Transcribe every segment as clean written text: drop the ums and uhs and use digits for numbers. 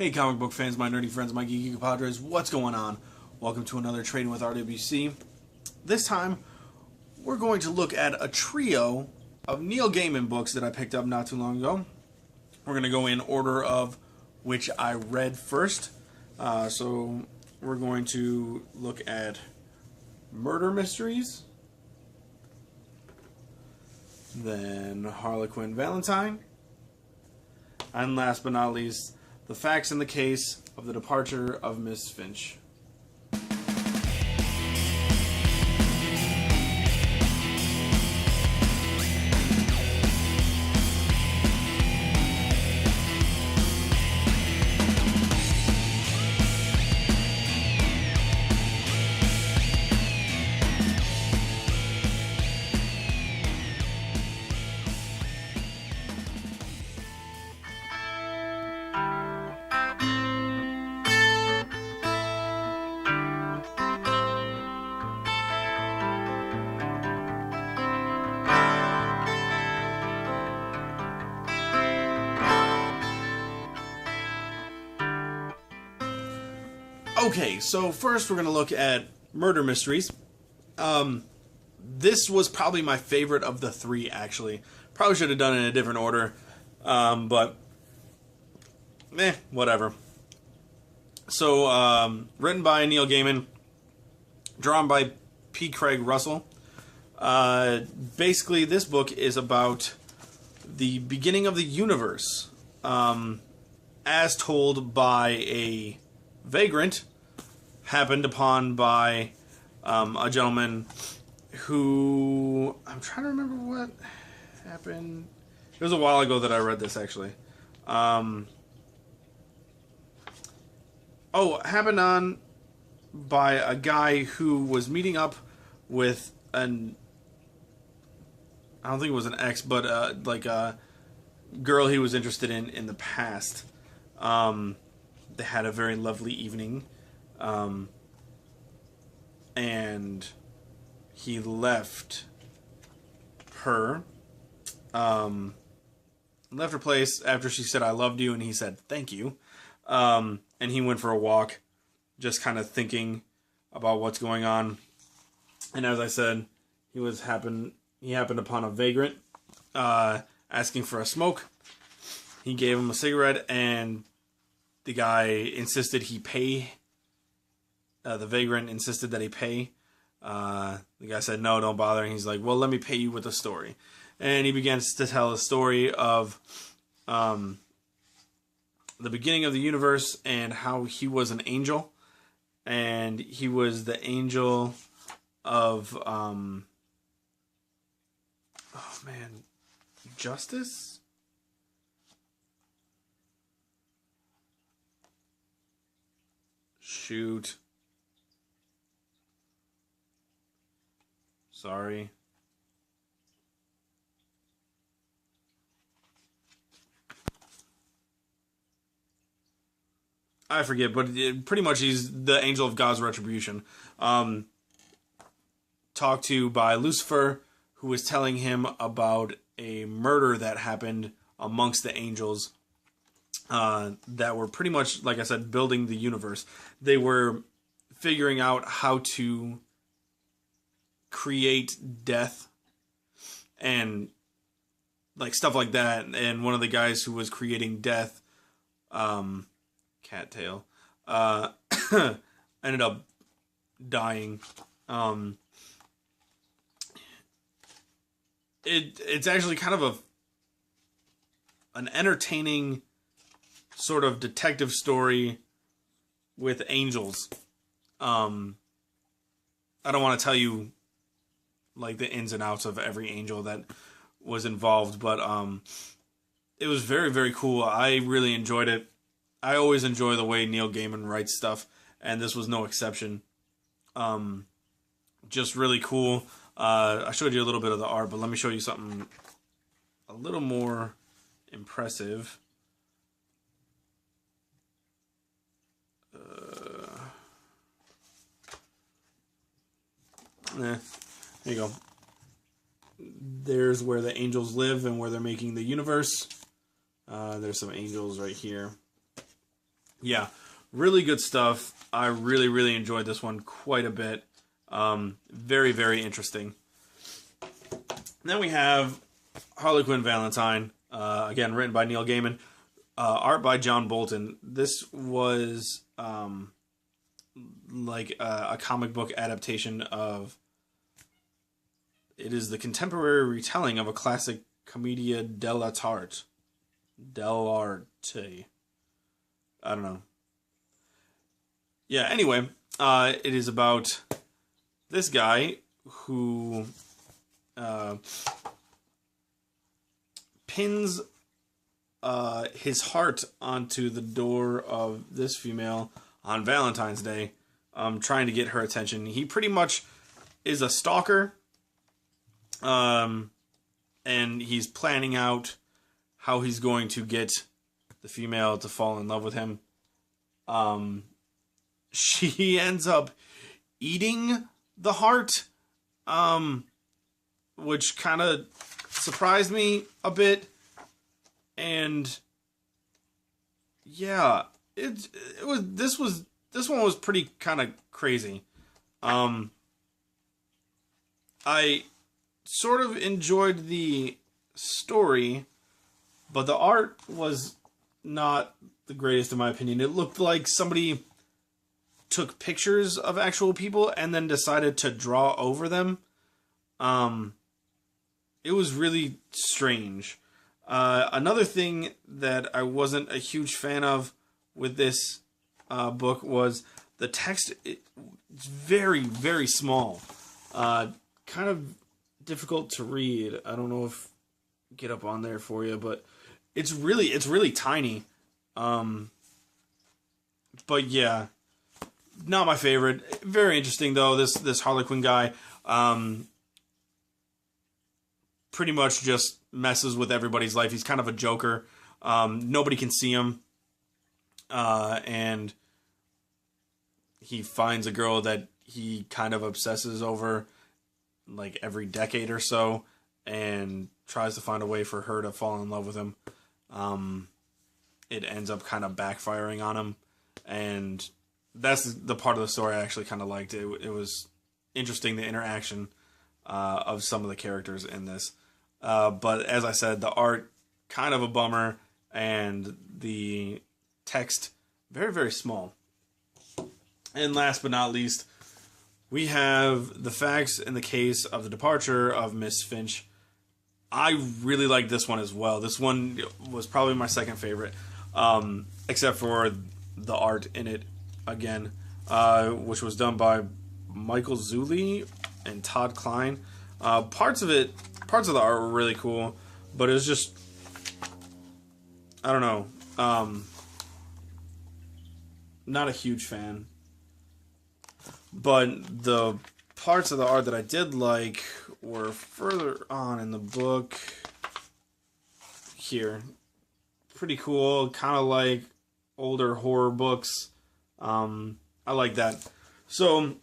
Hey comic book fans, my nerdy friends, my geeky compadres, what's going on? Welcome to another Tradin with RWC. This time, we're going to look at a trio of Neil Gaiman books that I picked up not too long ago. We're going to go in order of which I read first. So we're going to look at Murder Mysteries, then Harlequin Valentine, and last but not least, The Facts in the Case of the Departure of Miss Finch. Okay, so first we're going to look at Murder Mysteries. This was probably my favorite of the three, actually. Probably should have done it in a different order, but whatever. So, written by Neil Gaiman, drawn by P. Craig Russell. Basically, this book is about the beginning of the universe, as told by a vagrant, happened upon by a gentleman who, I'm trying to remember what happened. It was a while ago that I read this, actually. Happened on by a guy who was meeting up with an, I don't think it was an ex, but like a girl he was interested in the past. They had a very lovely evening, and he left her, left her place after she said, "I loved you," and he said, "Thank you," and he went for a walk, just kind of thinking about what's going on, and as I said, he happened upon a vagrant, asking for a smoke. He gave him a cigarette, and the guy insisted he pay. The vagrant insisted that he pay. The guy said, "No, don't bother." And he's like, "Well, let me pay you with a story." And he begins to tell a story of the beginning of the universe and how he was an angel. And he was the angel of, justice? Shoot. Sorry. I forget, but pretty much he's the angel of God's retribution. Talked to by Lucifer, who was telling him about a murder that happened amongst the angels that were pretty much, like I said, building the universe. They were figuring out how to create death and like stuff like that, and one of the guys who was creating death, Cattail, ended up dying. It's actually kind of an entertaining sort of detective story with angels. I don't want to tell you like the ins and outs of every angel that was involved, but it was very, very cool. I really enjoyed it. I always enjoy the way Neil Gaiman writes stuff, and this was no exception. Just really cool. I showed you a little bit of the art, but let me show you something a little more impressive. There you go. There's where the angels live and where they're making the universe. There's some angels right here. Yeah, really good stuff. I really, really enjoyed this one quite a bit. Very, very interesting. And then we have Harley Quinn Valentine, again, written by Neil Gaiman, art by John Bolton. This was like a comic book adaptation of... It is the contemporary retelling of a classic commedia dell'arte. Dell'arte. I don't know. Yeah, anyway, it is about this guy who pins his heart onto the door of this female on Valentine's Day, trying to get her attention. He pretty much is a stalker, and he's planning out how he's going to get the female to fall in love with him. She ends up eating the heart, which kind of surprised me a bit. And yeah, this one was pretty kind of crazy. I sort of enjoyed the story, but the art was not the greatest in my opinion. It looked like somebody took pictures of actual people and then decided to draw over them. It was really strange. Another thing that I wasn't a huge fan of with this book was the text. It's very, very small. Kind of difficult to read. I don't know if I get up on there for you, but it's really tiny. But yeah, not my favorite. Very interesting though. This Harley Quinn guy, pretty much just messes with everybody's life. He's kind of a joker. Nobody can see him. And he finds a girl that he kind of obsesses over like every decade or so and tries to find a way for her to fall in love with him. It ends up kind of backfiring on him. And that's the part of the story I actually kind of liked. It was interesting, the interaction of some of the characters in this. But as I said, the art, kind of a bummer, and the text, very, very small. And last but not least, we have the facts in the case of the departure of Miss Finch. I really like this one as well. This one was probably my second favorite, except for the art in it again, which was done by Michael Zulli and Todd Klein. Parts of the art were really cool, but it was just, I don't know, not a huge fan. But the parts of the art that I did like were further on in the book. Here. Pretty cool, kind of like older horror books. I like that. So,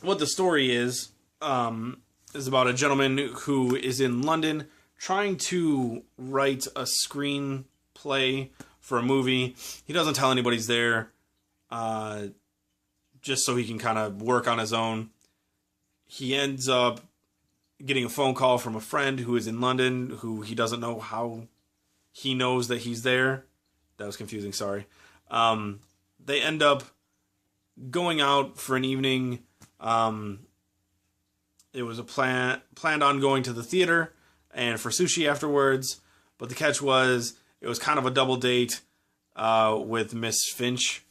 what the story is about a gentleman who is in London trying to write a screenplay for a movie. He doesn't tell anybody he's there, just so he can kind of work on his own. He ends up getting a phone call from a friend who is in London, who he doesn't know how he knows that he's there. That was confusing, sorry. They end up going out for an evening. It was planned on going to the theater and for sushi afterwards, but the catch was it was kind of a double date with Miss Finch.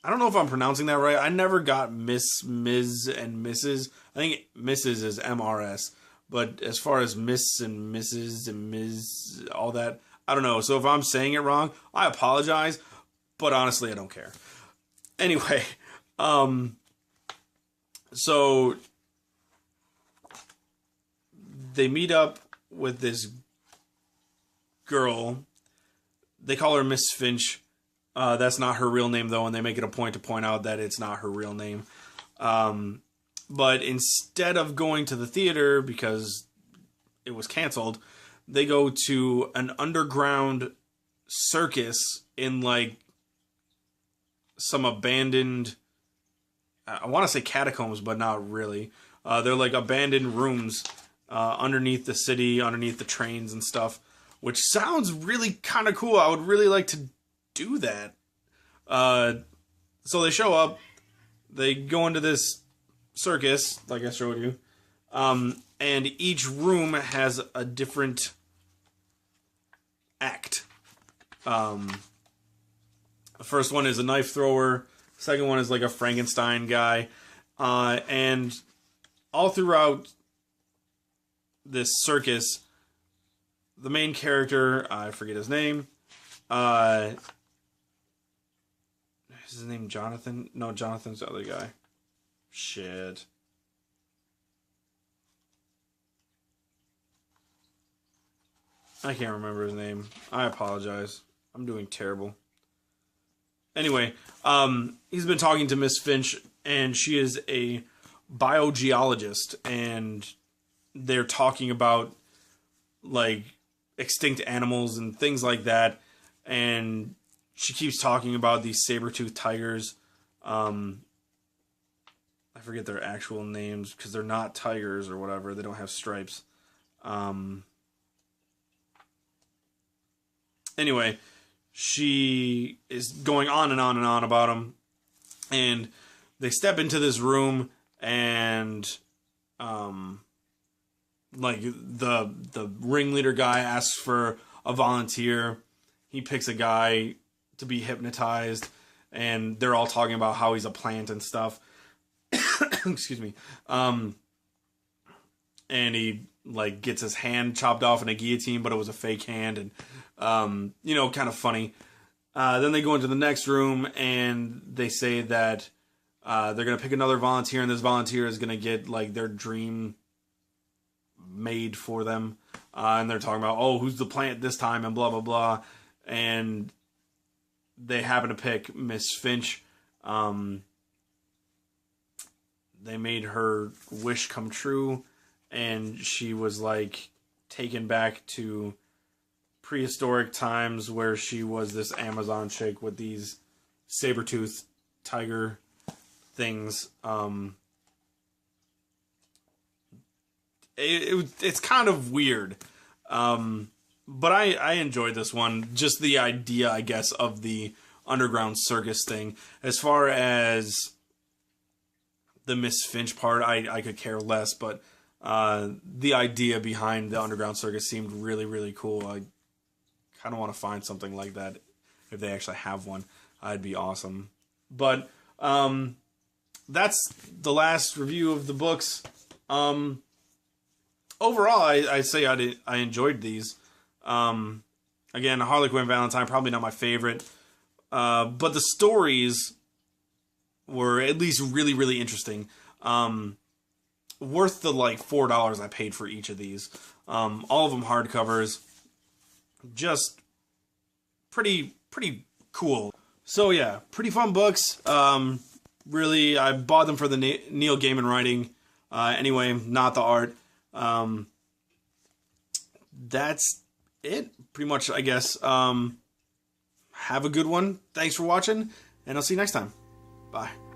I don't know if I'm pronouncing that right. I never got Miss, Ms, and Mrs. I think Mrs. is MRS, but as far as Miss and Mrs. and Ms, all that, I don't know. So if I'm saying it wrong, I apologize, but honestly, I don't care. Anyway, so they meet up with this girl. They call her Miss Finch. That's not her real name, though, and they make it a point to point out that it's not her real name. But instead of going to the theater, because it was canceled, they go to an underground circus in, like, some abandoned, I want to say catacombs, but not really. They're like abandoned rooms underneath the city, underneath the trains and stuff, which sounds really kind of cool. I would really like to do that. So they show up, they go into this circus, like I showed you, and each room has a different act. The first one is a knife thrower, second one is like a Frankenstein guy, and all throughout this circus, the main character, I forget his name, is his name Jonathan? No, Jonathan's the other guy. Shit. I can't remember his name. I apologize. I'm doing terrible. Anyway, he's been talking to Miss Finch, and she is a biogeologist, and they're talking about, like, extinct animals and things like that, and she keeps talking about these saber-toothed tigers. I forget their actual names, because they're not tigers or whatever. They don't have stripes. Anyway, she is going on and on and on about them, and they step into this room, and like the ringleader guy asks for a volunteer. He picks a guy to be hypnotized, and they're all talking about how he's a plant and stuff. Excuse me. And he like gets his hand chopped off in a guillotine, but it was a fake hand, and you know, kind of funny. Then they go into the next room, and they say that they're gonna pick another volunteer, and this volunteer is gonna get like their dream made for them. And they're talking about, oh, who's the plant this time, and blah blah blah. And they happen to pick Miss Finch. They made her wish come true, and she was like taken back to prehistoric times where she was this Amazon chick with these saber-toothed tiger things. It's kind of weird. But I enjoyed this one. Just the idea, I guess, of the underground circus thing. As far as the Miss Finch part, I could care less, but the idea behind the underground circus seemed really, really cool. I kind of want to find something like that. If they actually have one, I'd be awesome. But that's the last review of the books. Overall, I say I enjoyed these. Again, Harley Quinn Valentine, probably not my favorite. But the stories were at least really, really interesting. Worth the like $4 I paid for each of these. All of them hardcovers. Just pretty cool. So yeah, pretty fun books. Really, I bought them for the Neil Gaiman writing. Anyway, not the art. That's it, pretty much, I guess. Have a good one. Thanks for watching, and I'll see you next time. Bye.